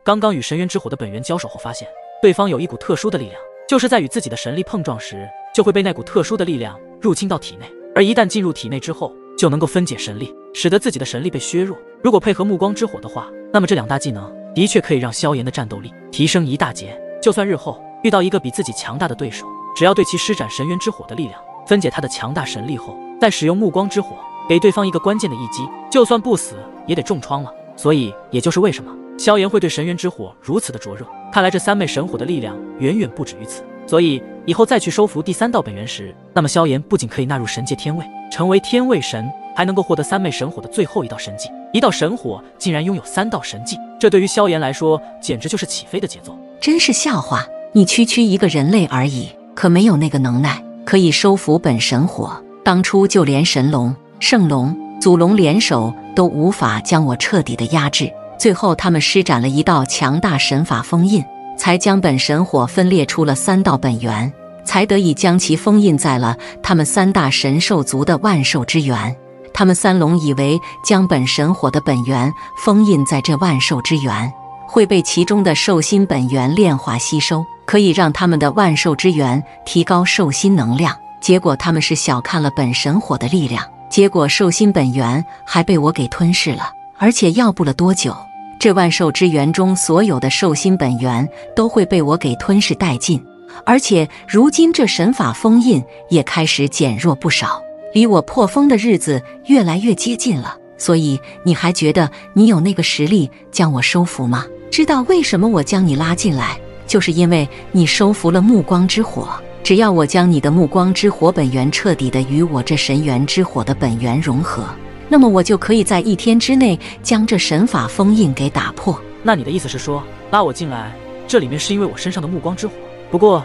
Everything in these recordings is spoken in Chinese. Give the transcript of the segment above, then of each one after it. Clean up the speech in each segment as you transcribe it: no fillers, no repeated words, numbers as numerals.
刚刚与神渊之火的本源交手后，发现对方有一股特殊的力量，就是在与自己的神力碰撞时，就会被那股特殊的力量入侵到体内，而一旦进入体内之后，就能够分解神力，使得自己的神力被削弱。如果配合暮光之火的话，那么这两大技能的确可以让萧炎的战斗力提升一大截。就算日后遇到一个比自己强大的对手，只要对其施展神渊之火的力量，分解他的强大神力后，再使用暮光之火给对方一个关键的一击，就算不死也得重创了。所以也就是为什么萧炎会对神渊之火如此的灼热，看来这三昧神火的力量远远不止于此。所以以后再去收服第三道本源时，那么萧炎不仅可以纳入神界天位，成为天位神，还能够获得三昧神火的最后一道神技。一道神火竟然拥有3道神技，这对于萧炎来说简直就是起飞的节奏。真是笑话，你区区一个人类而已，可没有那个能耐可以收服本神火。当初就连神龙、圣龙、祖龙联手都无法将我彻底的压制，最后他们施展了一道强大神法封印，才将本神火分裂出了3道本源，才得以将其封印在了他们3大神兽族的万兽之源。他们3龙以为将本神火的本源封印在这万兽之源，会被其中的兽心本源炼化吸收，可以让他们的万兽之源提高兽心能量。结果他们是小看了本神火的力量，结果兽心本源还被我给吞噬了。而且要不了多久，这万兽之源中所有的兽心本源都会被我给吞噬殆尽。而且如今这神法封印也开始减弱不少，离我破封的日子越来越接近了。所以你还觉得你有那个实力将我收服吗？知道为什么我将你拉进来，就是因为你收服了暮光之火。只要我将你的暮光之火本源彻底的与我这神源之火的本源融合，那么我就可以在1天之内将这神法封印给打破。那你的意思是说，拉我进来这里面是因为我身上的暮光之火？不过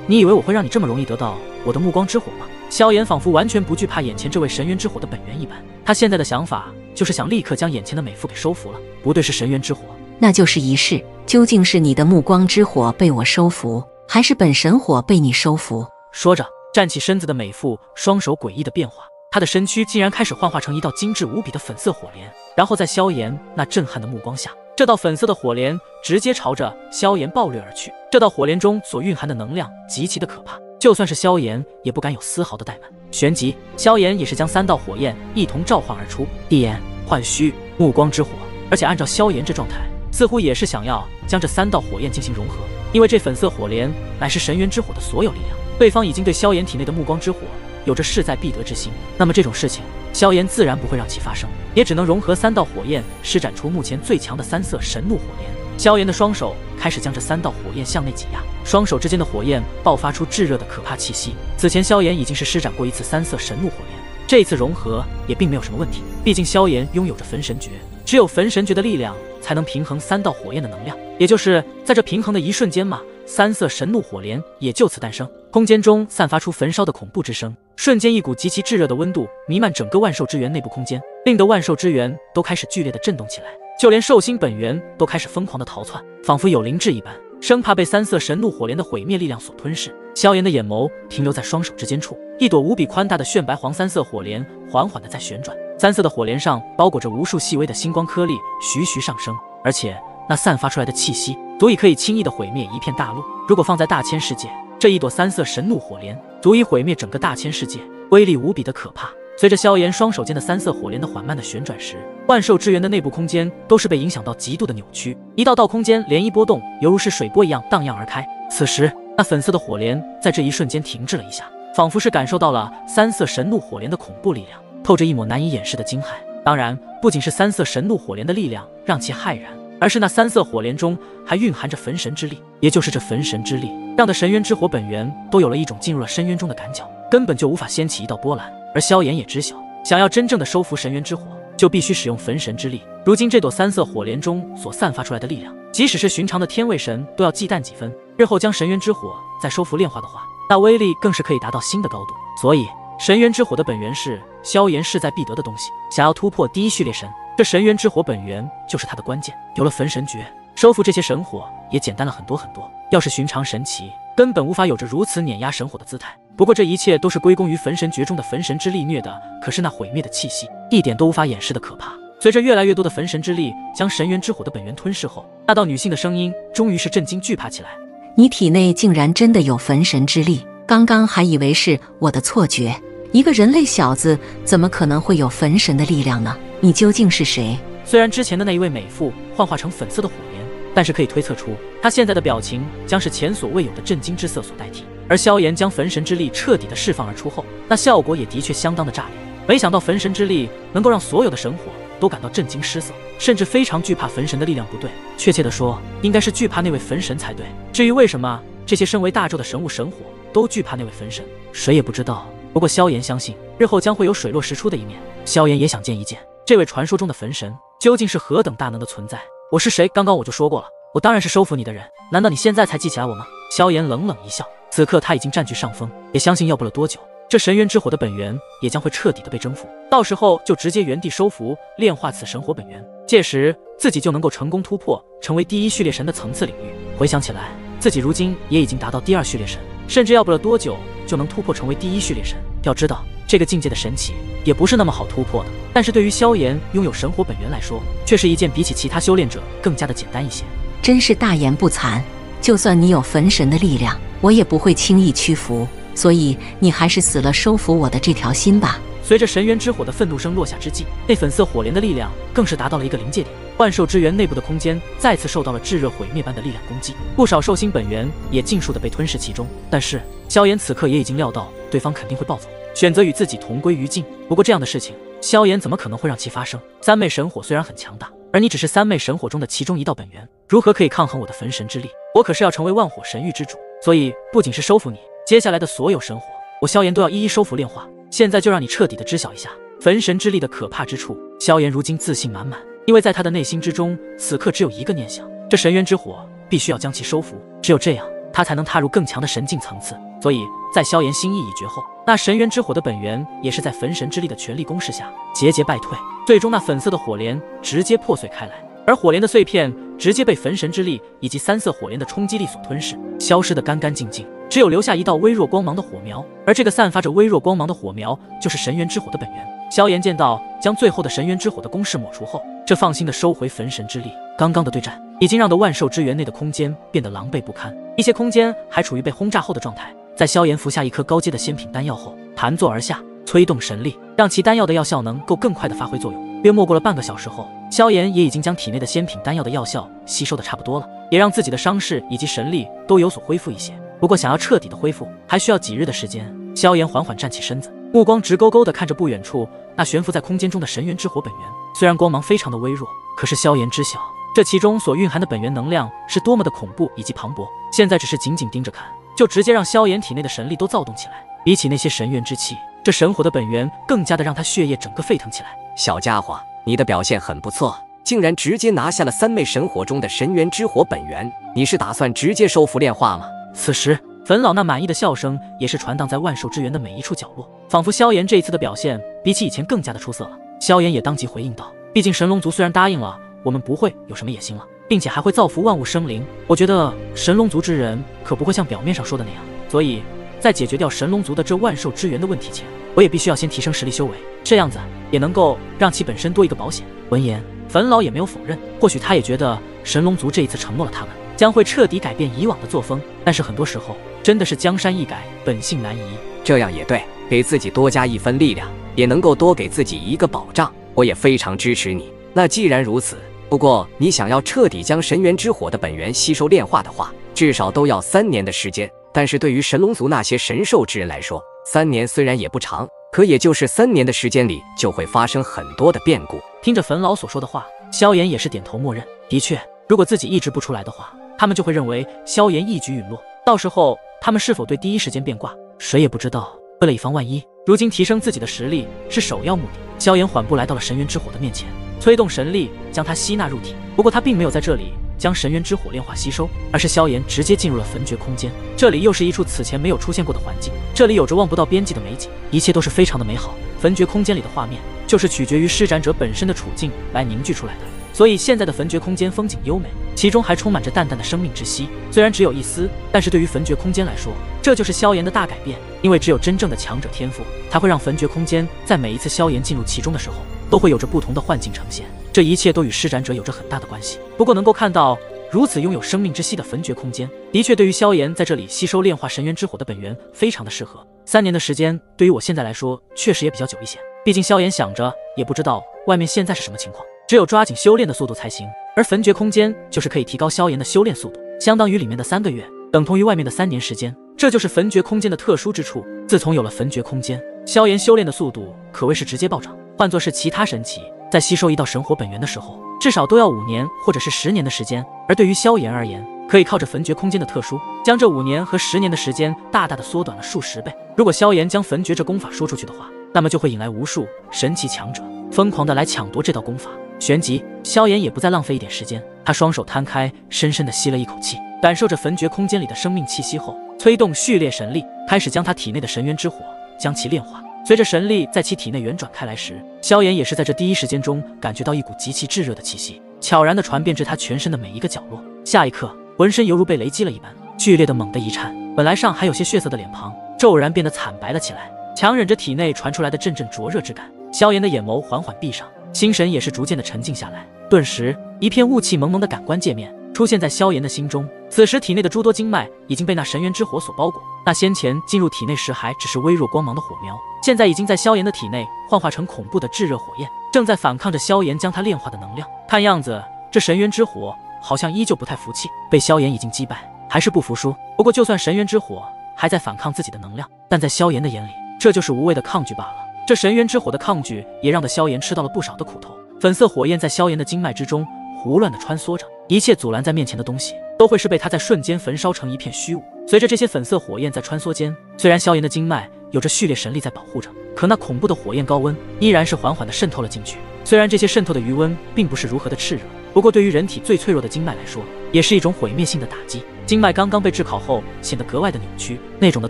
你以为我会让你这么容易得到我的暮光之火吗？萧炎仿佛完全不惧怕眼前这位神渊之火的本源一般，他现在的想法就是想立刻将眼前的美妇给收服了。不对，是神渊之火，那就是一试，究竟是你的暮光之火被我收服，还是本神火被你收服？说着，站起身子的美妇双手诡异的变化，她的身躯竟然开始幻化成一道精致无比的粉色火莲，然后在萧炎那震撼的目光下，这道粉色的火莲直接朝着萧炎暴掠而去。这道火莲中所蕴含的能量极其的可怕，就算是萧炎也不敢有丝毫的怠慢。旋即，萧炎也是将3道火焰一同召唤而出，地炎、幻虚、暮光之火。而且按照萧炎这状态，似乎也是想要将这3道火焰进行融合，因为这粉色火莲乃是神渊之火的所有力量。对方已经对萧炎体内的暮光之火有着势在必得之心，那么这种事情萧炎自然不会让其发生，也只能融合3道火焰，施展出目前最强的3色神怒火莲。萧炎的双手开始将这3道火焰向内挤压，双手之间的火焰爆发出炙热的可怕气息。此前萧炎已经是施展过一次3色神怒火莲，这一次融合也并没有什么问题，毕竟萧炎拥有着焚神诀，只有焚神诀的力量才能平衡3道火焰的能量，也就是在这平衡的一瞬间嘛，3色神怒火莲也就此诞生。空间中散发出焚烧的恐怖之声，瞬间一股极其炙热的温度弥漫整个万兽之源内部空间，令得万兽之源都开始剧烈的震动起来，就连兽心本源都开始疯狂的逃窜，仿佛有灵智一般，生怕被3色神怒火莲的毁灭力量所吞噬。萧炎的眼眸停留在双手之间处，一朵无比宽大的炫白黄3色火莲缓缓的在旋转，3色的火莲上包裹着无数细微的星光颗粒，徐徐上升，而且那散发出来的气息足以可以轻易的毁灭一片大陆。如果放在大千世界，这一朵3色神怒火莲足以毁灭整个大千世界，威力无比的可怕。随着萧炎双手间的3色火莲的缓慢的旋转时，万兽之源的内部空间都是被影响到极度的扭曲，一道道空间涟漪波动，犹如是水波一样荡漾而开。此时那粉色的火莲在这一瞬间停滞了一下，仿佛是感受到了3色神怒火莲的恐怖力量，透着一抹难以掩饰的惊骇。当然，不仅是3色神怒火莲的力量让其骇然，而是那3色火莲中还蕴含着焚神之力，也就是这焚神之力让的神渊之火本源都有了一种进入了深渊中的感觉，根本就无法掀起一道波澜。而萧炎也知晓，想要真正的收服神渊之火，就必须使用焚神之力。如今这朵3色火莲中所散发出来的力量，即使是寻常的天位神都要忌惮几分，日后将神渊之火再收服炼化的话，那威力更是可以达到新的高度。所以神渊之火的本源是萧炎势在必得的东西，想要突破第一序列神，这神渊之火本源就是他的关键。有了焚神诀，收服这些神火也简单了很多很多。要是寻常神奇，根本无法有着如此碾压神火的姿态。不过这一切都是归功于焚神诀中的焚神之力虐的，可是那毁灭的气息一点都无法掩饰的可怕。随着越来越多的焚神之力将神元之火的本源吞噬后，那道女性的声音终于是震惊惧怕起来。你体内竟然真的有焚神之力，刚刚还以为是我的错觉，一个人类小子怎么可能会有焚神的力量呢？你究竟是谁？虽然之前的那一位美妇幻化成粉色的火莲，但是可以推测出她现在的表情将是前所未有的震惊之色所代替。而萧炎将焚神之力彻底的释放而出后，那效果也的确相当的炸裂。没想到焚神之力能够让所有的神火都感到震惊失色，甚至非常惧怕焚神的力量。不对，确切的说，应该是惧怕那位焚神才对。至于为什么这些身为大纣的神物神火都惧怕那位焚神，谁也不知道。不过萧炎相信，日后将会有水落石出的一面。萧炎也想见一见这位传说中的焚神究竟是何等大能的存在。我是谁？刚刚我就说过了，我当然是收服你的人。难道你现在才记起来我吗？萧炎冷冷一笑，此刻他已经占据上风，也相信要不了多久，这神元之火的本源也将会彻底的被征服，到时候就直接原地收服炼化此神火本源，届时自己就能够成功突破，成为第一序列神的层次领域。回想起来，自己如今也已经达到第二序列神，甚至要不了多久就能突破成为第一序列神。要知道，这个境界的神奇也不是那么好突破的，但是对于萧炎拥有神火本源来说，却是一件比起其他修炼者更加的简单一些。真是大言不惭，就算你有焚神的力量，我也不会轻易屈服，所以你还是死了收服我的这条心吧。随着神元之火的愤怒声落下之际，那粉色火莲的力量更是达到了一个临界点。万兽之源内部的空间再次受到了炙热毁灭般的力量攻击，不少兽星本源也尽数的被吞噬其中。但是萧炎此刻也已经料到对方肯定会暴走，选择与自己同归于尽。不过这样的事情，萧炎怎么可能会让其发生？三昧神火虽然很强大，而你只是三昧神火中的其中一道本源，如何可以抗衡我的焚神之力？我可是要成为万火神域之主，所以不仅是收服你，接下来的所有神火，我萧炎都要一一收服炼化。现在就让你彻底的知晓一下焚神之力的可怕之处。萧炎如今自信满满，因为在他的内心之中，此刻只有一个念想，这神元之火必须要将其收服，只有这样，他才能踏入更强的神境层次。所以在萧炎心意已决后，那神元之火的本源也是在焚神之力的全力攻势下节节败退，最终那粉色的火莲直接破碎开来，而火莲的碎片直接被焚神之力以及三色火莲的冲击力所吞噬，消失得干干净净，只有留下一道微弱光芒的火苗，而这个散发着微弱光芒的火苗就是神元之火的本源。萧炎见到将最后的神元之火的攻势抹除后，这放心的收回焚神之力。刚刚的对战已经让得万兽之源内的空间变得狼狈不堪，一些空间还处于被轰炸后的状态。在萧炎服下一颗高阶的仙品丹药后，盘坐而下，催动神力，让其丹药的药效能够更快的发挥作用。约莫过了半个小时后，萧炎也已经将体内的仙品丹药的药效吸收的差不多了，也让自己的伤势以及神力都有所恢复一些。不过想要彻底的恢复，还需要几日的时间。萧炎缓缓站起身子，目光直勾勾地看着不远处那悬浮在空间中的神元之火本源。虽然光芒非常的微弱，可是萧炎知晓这其中所蕴含的本源能量是多么的恐怖以及磅礴。现在只是紧紧盯着看，就直接让萧炎体内的神力都躁动起来。比起那些神元之气，这神火的本源更加的让他血液整个沸腾起来。小家伙，你的表现很不错，竟然直接拿下了三昧神火中的神元之火本源。你是打算直接收服炼化吗？此时冯老那满意的笑声也是传荡在万兽之源的每一处角落，仿佛萧炎这一次的表现比起以前更加的出色了。萧炎也当即回应道，毕竟神龙族虽然答应了我们不会有什么野心了，并且还会造福万物生灵，我觉得神龙族之人可不会像表面上说的那样，所以在解决掉神龙族的这万兽之源的问题前，我也必须要先提升实力修为，这样子也能够让其本身多一个保险。闻言，冯老也没有否认，或许他也觉得神龙族这一次承诺了他们将会彻底改变以往的作风，但是很多时候真的是江山易改，本性难移。这样也对，给自己多加一分力量，也能够多给自己一个保障，我也非常支持你。那既然如此，不过你想要彻底将神元之火的本源吸收炼化的话，至少都要3年的时间。但是对于神龙族那些神兽之人来说，3年虽然也不长，可也就是3年的时间里就会发生很多的变故。听着冯老所说的话，萧炎也是点头默认。的确，如果自己抑制不出来的话，他们就会认为萧炎一举陨落，到时候他们是否对第一时间变卦，谁也不知道。为了以防万一，如今提升自己的实力是首要目的。萧炎缓步来到了神元之火的面前，催动神力将它吸纳入体。不过他并没有在这里将神元之火炼化吸收，而是萧炎直接进入了焚诀空间。这里又是一处此前没有出现过的环境，这里有着望不到边际的美景，一切都是非常的美好。焚诀空间里的画面就是取决于施展者本身的处境来凝聚出来的，所以现在的焚诀空间风景优美，其中还充满着淡淡的生命之息。虽然只有一丝，但是对于焚诀空间来说，这就是萧炎的大改变。因为只有真正的强者天赋，才会让焚诀空间在每一次萧炎进入其中的时候都会有着不同的幻境呈现，这一切都与施展者有着很大的关系。不过能够看到如此拥有生命之息的焚绝空间，的确对于萧炎在这里吸收炼化神元之火的本源非常的适合。3年的时间对于我现在来说确实也比较久一些，毕竟萧炎想着也不知道外面现在是什么情况，只有抓紧修炼的速度才行。而焚绝空间就是可以提高萧炎的修炼速度，相当于里面的3个月，等同于外面的3年时间。这就是焚绝空间的特殊之处。自从有了焚绝空间，萧炎修炼的速度可谓是直接暴涨。换作是其他神奇，在吸收一道神火本源的时候，至少都要5年或者是10年的时间。而对于萧炎而言，可以靠着焚绝空间的特殊，将这5年和10年的时间大大的缩短了数十倍。如果萧炎将焚绝这功法说出去的话，那么就会引来无数神奇强者疯狂的来抢夺这道功法。旋即，萧炎也不再浪费一点时间，他双手摊开，深深的吸了一口气，感受着焚绝空间里的生命气息后，催动序列神力，开始将他体内的神元之火将其炼化。随着神力在其体内旋转开来时，萧炎也是在这第一时间中感觉到一股极其炙热的气息，悄然地传遍至他全身的每一个角落。下一刻，浑身犹如被雷击了一般，剧烈的猛地一颤，本来上还有些血色的脸庞骤然变得惨白了起来，强忍着体内传出来的阵阵灼热之感，萧炎的眼眸缓缓闭上，心神也是逐渐的沉静下来。顿时，一片雾气蒙蒙的感官界面出现在萧炎的心中。此时体内的诸多经脉已经被那神元之火所包裹，那先前进入体内时还只是微弱光芒的火苗，现在已经在萧炎的体内幻化成恐怖的炙热火焰，正在反抗着萧炎将它炼化的能量。看样子这神元之火好像依旧不太服气，被萧炎已经击败，还是不服输。不过就算神元之火还在反抗自己的能量，但在萧炎的眼里，这就是无谓的抗拒罢了。这神元之火的抗拒也让萧炎吃到了不少的苦头。粉色火焰在萧炎的经脉之中胡乱的穿梭着，一切阻拦在面前的东西都会是被他在瞬间焚烧成一片虚无。随着这些粉色火焰在穿梭间，虽然萧炎的经脉有着序列神力在保护着，可那恐怖的火焰高温依然是缓缓的渗透了进去。虽然这些渗透的余温并不是如何的炽热，不过对于人体最脆弱的经脉来说，也是一种毁灭性的打击。经脉刚刚被炙烤后显得格外的扭曲，那种的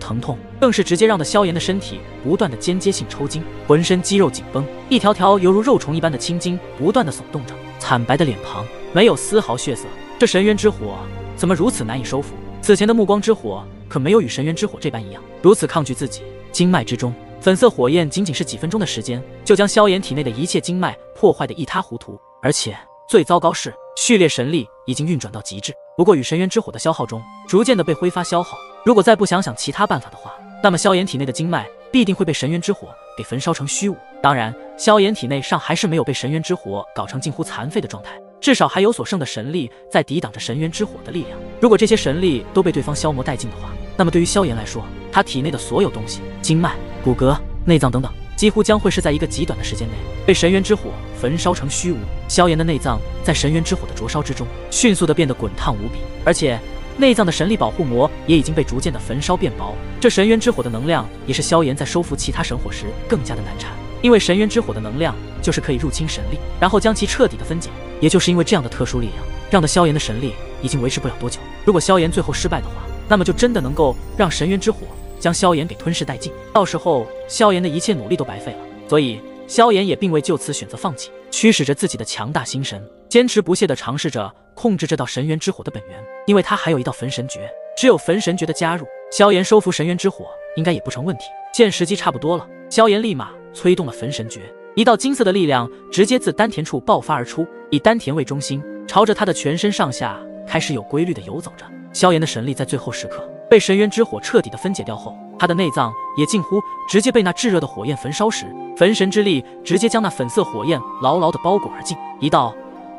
疼痛更是直接让萧炎的身体不断的间接性抽筋，浑身肌肉紧绷，一条条犹如肉虫一般的青筋不断的耸动着，惨白的脸庞没有丝毫血色。这神元之火怎么如此难以收服？此前的暮光之火可没有与神元之火这般一样，如此抗拒自己。经脉之中粉色火焰仅仅是几分钟的时间，就将萧炎体内的一切经脉破坏得一塌糊涂。而且最糟糕是，序列神力已经运转到极致，不过与神元之火的消耗中逐渐的被挥发消耗。如果再不想想其他办法的话，那么萧炎体内的经脉必定会被神元之火给焚烧成虚无。当然，萧炎体内尚还是没有被神元之火搞成近乎残废的状态，至少还有所剩的神力在抵挡着神元之火的力量。如果这些神力都被对方消磨殆尽的话，那么对于萧炎来说，他体内的所有东西，经脉、骨骼、内脏等等，几乎将会是在一个极短的时间内被神元之火焚烧成虚无。萧炎的内脏在神元之火的灼烧之中迅速的变得滚烫无比，而且内脏的神力保护膜也已经被逐渐的焚烧变薄。这神元之火的能量也是萧炎在收服其他神火时更加的难缠，因为神元之火的能量就是可以入侵神力，然后将其彻底的分解。也就是因为这样的特殊力量，让得萧炎的神力已经维持不了多久。如果萧炎最后失败的话，那么就真的能够让神元之火将萧炎给吞噬殆尽，到时候萧炎的一切努力都白费了。所以萧炎也并未就此选择放弃，驱使着自己的强大心神，坚持不懈地尝试着控制这道神元之火的本源。因为他还有一道焚神诀，只有焚神诀的加入，萧炎收服神元之火应该也不成问题。见时机差不多了，萧炎立马催动了焚神诀，一道金色的力量直接自丹田处爆发而出，以丹田为中心，朝着他的全身上下开始有规律地游走着。萧炎的神力在最后时刻被神元之火彻底的分解掉后，他的内脏也近乎直接被那炙热的火焰焚烧时，焚神之力直接将那粉色火焰牢牢的包裹而尽。1道、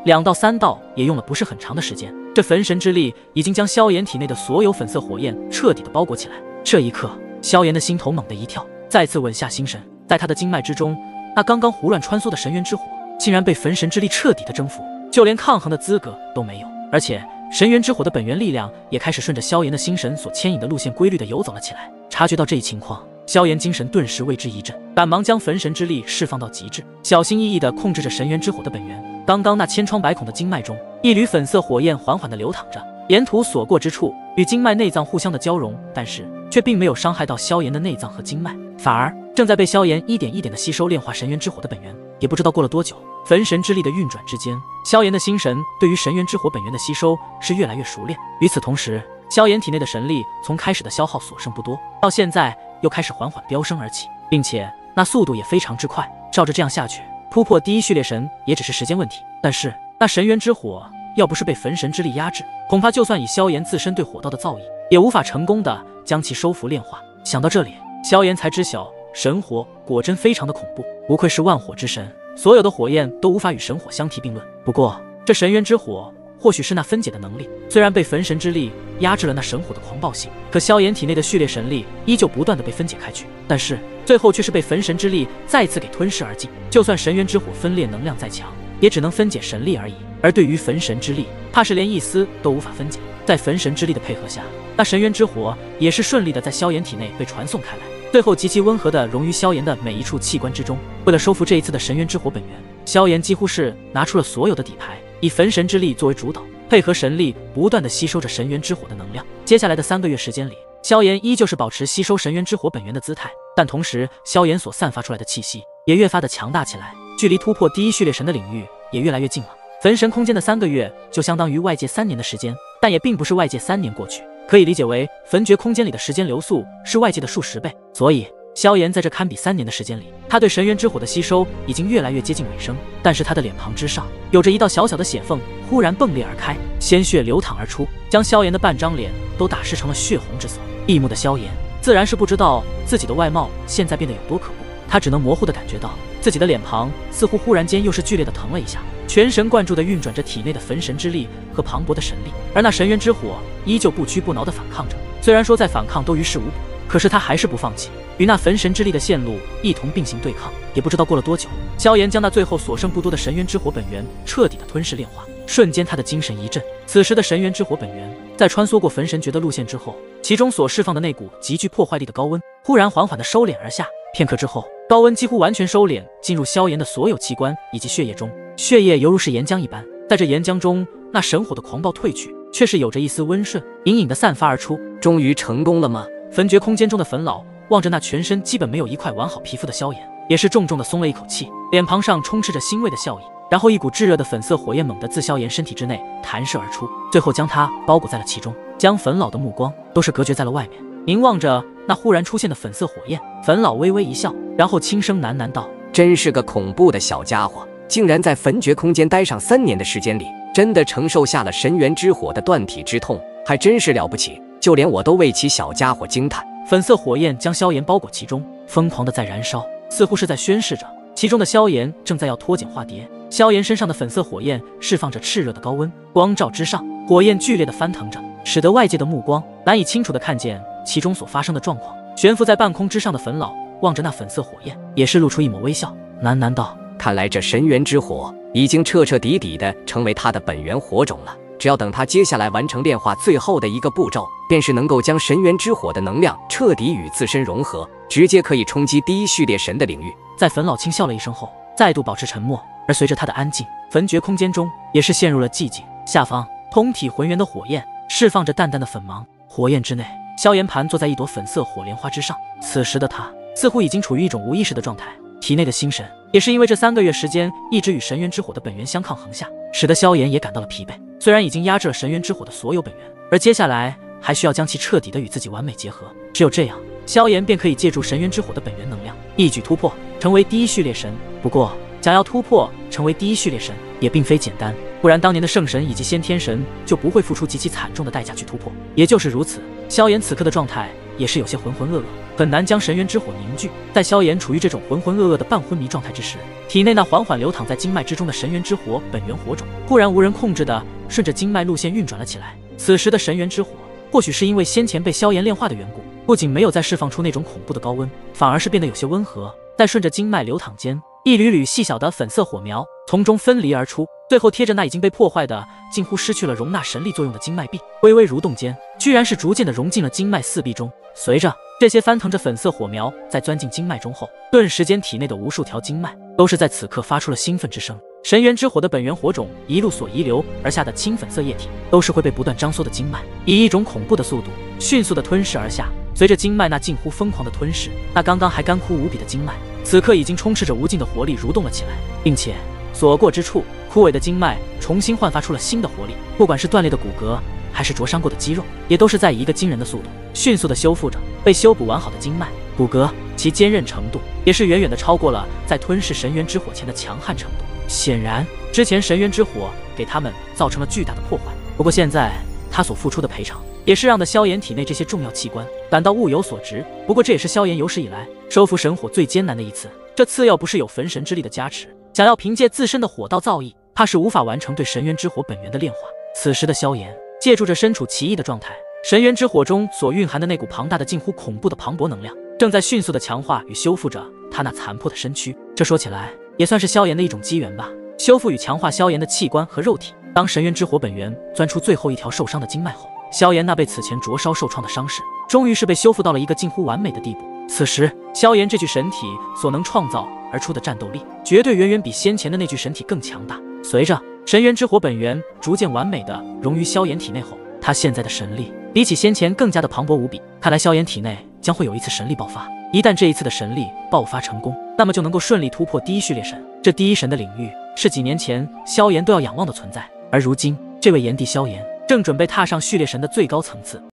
2道、3道也用了不是很长的时间，这焚神之力已经将萧炎体内的所有粉色火焰彻底的包裹起来。这一刻，萧炎的心头猛地一跳，再次稳下心神，在他的经脉之中，那刚刚胡乱穿梭的神元之火竟然被焚神之力彻底的征服，就连抗衡的资格都没有。而且神元之火的本源力量也开始顺着萧炎的心神所牵引的路线规律地游走了起来。察觉到这一情况，萧炎精神顿时为之一振，赶忙将焚神之力释放到极致，小心翼翼地控制着神元之火的本源。刚刚那千疮百孔的经脉中，一缕粉色火焰缓缓地流淌着，沿途所过之处与经脉内脏互相的交融，但是却并没有伤害到萧炎的内脏和经脉，反而正在被萧炎一点一点地吸收炼化神元之火的本源。也不知道过了多久，焚神之力的运转之间，萧炎的心神对于神元之火本源的吸收是越来越熟练。与此同时，萧炎体内的神力从开始的消耗所剩不多，到现在又开始缓缓飙升而起，并且那速度也非常之快。照着这样下去，突破第一序列神也只是时间问题。但是那神元之火要不是被焚神之力压制，恐怕就算以萧炎自身对火道的造诣，也无法成功的将其收服炼化。想到这里，萧炎才知晓神火果真非常的恐怖，不愧是万火之神，所有的火焰都无法与神火相提并论。不过这神元之火或许是那分解的能力，虽然被焚神之力压制了那神火的狂暴性，可萧炎体内的序列神力依旧不断的被分解开去，但是最后却是被焚神之力再次给吞噬而尽。就算神元之火分裂能量再强，也只能分解神力而已，而对于焚神之力，怕是连一丝都无法分解。在焚神之力的配合下，那神元之火也是顺利的在萧炎体内被传送开来，最后极其温和的融于萧炎的每一处器官之中。为了收服这一次的神元之火本源，萧炎几乎是拿出了所有的底牌，以焚神之力作为主导，配合神力不断的吸收着神元之火的能量。接下来的3个月时间里，萧炎依旧是保持吸收神元之火本源的姿态，但同时萧炎所散发出来的气息也越发的强大起来，距离突破第一序列神的领域也越来越近了。焚神空间的3个月就相当于外界3年的时间，但也并不是外界3年过去，可以理解为焚绝空间里的时间流速是外界的数10倍。所以萧炎在这堪比3年的时间里，他对神元之火的吸收已经越来越接近尾声。但是他的脸庞之上有着一道小小的血缝忽然迸裂而开，鲜血流淌而出，将萧炎的半张脸都打湿成了血红之色。异目的萧炎自然是不知道自己的外貌现在变得有多可怖，他只能模糊地感觉到自己的脸庞似乎忽然间又是剧烈的疼了一下，全神贯注地运转着体内的焚神之力和磅礴的神力，而那神元之火依旧不屈不挠地反抗着。虽然说再反抗都于事无补，可是他还是不放弃，与那焚神之力的线路一同并行对抗。也不知道过了多久，萧炎将那最后所剩不多的神元之火本源彻底的吞噬炼化，瞬间他的精神一振。此时的神元之火本源在穿梭过焚神诀的路线之后，其中所释放的那股极具破坏力的高温忽然缓缓的收敛而下，片刻之后，高温几乎完全收敛进入萧炎的所有器官以及血液中，血液犹如是岩浆一般，在这岩浆中，那神火的狂暴褪去，却是有着一丝温顺隐隐的散发而出。终于成功了吗？焚绝空间中的焚老望着那全身基本没有一块完好皮肤的萧炎，也是重重的松了一口气，脸庞上充斥着欣慰的笑意。然后一股炙热的粉色火焰猛地自萧炎身体之内弹射而出，最后将他包裹在了其中，将焚老的目光都是隔绝在了外面，凝望着那忽然出现的粉色火焰。焚老微微一笑，然后轻声喃喃道：“真是个恐怖的小家伙，竟然在焚绝空间待上3年的时间里，真的承受下了神元之火的断体之痛，还真是了不起，就连我都为其小家伙惊叹。”粉色火焰将萧炎包裹其中，疯狂的在燃烧，似乎是在宣示着其中的萧炎正在要脱茧化蝶。萧炎身上的粉色火焰释放着炽热的高温，光照之上，火焰剧烈的翻腾着，使得外界的目光难以清楚的看见其中所发生的状况。悬浮在半空之上的焚老望着那粉色火焰，也是露出一抹微笑，喃喃道：“看来这神元之火已经彻彻底底的成为他的本源火种了。只要等他接下来完成炼化最后的一个步骤，便是能够将神元之火的能量彻底与自身融合，直接可以冲击第一序列神的领域。”在焚老轻笑了一声后，再度保持沉默。而随着他的安静，焚绝空间中也是陷入了寂静。下方通体浑圆的火焰释放着淡淡的粉芒，火焰之内，萧炎盘坐在一朵粉色火莲花之上。此时的他似乎已经处于一种无意识的状态，体内的心神也是因为这3个月时间一直与神元之火的本源相抗衡下，使得萧炎也感到了疲惫。虽然已经压制了神元之火的所有本源，而接下来还需要将其彻底的与自己完美结合，只有这样，萧炎便可以借助神元之火的本源能量，一举突破，成为第一序列神。不过想要突破成为第一序列神也并非简单，不然当年的圣神以及先天神就不会付出极其惨重的代价去突破。也就是如此，萧炎此刻的状态也是有些浑浑噩噩，很难将神元之火凝聚。在萧炎处于这种浑浑噩噩的半昏迷状态之时，体内那缓缓流淌在经脉之中的神元之火本源火种忽然无人控制的顺着经脉路线运转了起来。此时的神元之火或许是因为先前被萧炎炼化的缘故，不仅没有再释放出那种恐怖的高温，反而是变得有些温和，在顺着经脉流淌间，一缕缕细小的粉色火苗从中分离而出，最后贴着那已经被破坏的近乎失去了容纳神力作用的经脉壁，微微蠕动间，居然是逐渐的融进了经脉四壁中。随着这些翻腾着粉色火苗在钻进经脉中后，顿时间体内的无数条经脉都是在此刻发出了兴奋之声。神元之火的本源火种一路所遗留而下的青粉色液体，都是会被不断张缩的经脉以一种恐怖的速度迅速的吞噬而下。随着经脉那近乎疯狂的吞噬，那刚刚还干枯无比的经脉此刻已经充斥着无尽的活力蠕动了起来，并且所过之处，枯萎的经脉重新焕发出了新的活力。不管是断裂的骨骼还是灼伤过的肌肉，也都是在以一个惊人的速度迅速的修复着被修补完好的经脉、骨骼其坚韧程度也是远远的超过了在吞噬神元之火前的强悍程度。显然，之前神元之火给他们造成了巨大的破坏。不过现在他所付出的赔偿，也是让萧炎体内这些重要器官感到物有所值。不过这也是萧炎有史以来收服神火最艰难的一次。这次要不是有焚神之力的加持，想要凭借自身的火道造诣，怕是无法完成对神元之火本源的炼化。此时的萧炎借助着身处奇异的状态，神元之火中所蕴含的那股庞大的近乎恐怖的磅礴能量，正在迅速的强化与修复着他那残破的身躯。这说起来也算是萧炎的一种机缘吧，修复与强化萧炎的器官和肉体。当神元之火本源钻出最后一条受伤的经脉后，萧炎那被此前灼烧受创的伤势，终于是被修复到了一个近乎完美的地步。此时，萧炎这具神体所能创造而出的战斗力，绝对远远比先前的那具神体更强大。随着神元之火本源逐渐完美的融于萧炎体内后，他现在的神力比起先前更加的磅礴无比。看来萧炎体内将会有一次神力爆发，一旦这一次的神力爆发成功，那么就能够顺利突破第一序列神。这第一神的领域是几年前萧炎都要仰望的存在，而如今这位炎帝萧炎正准备踏上序列神的最高层次。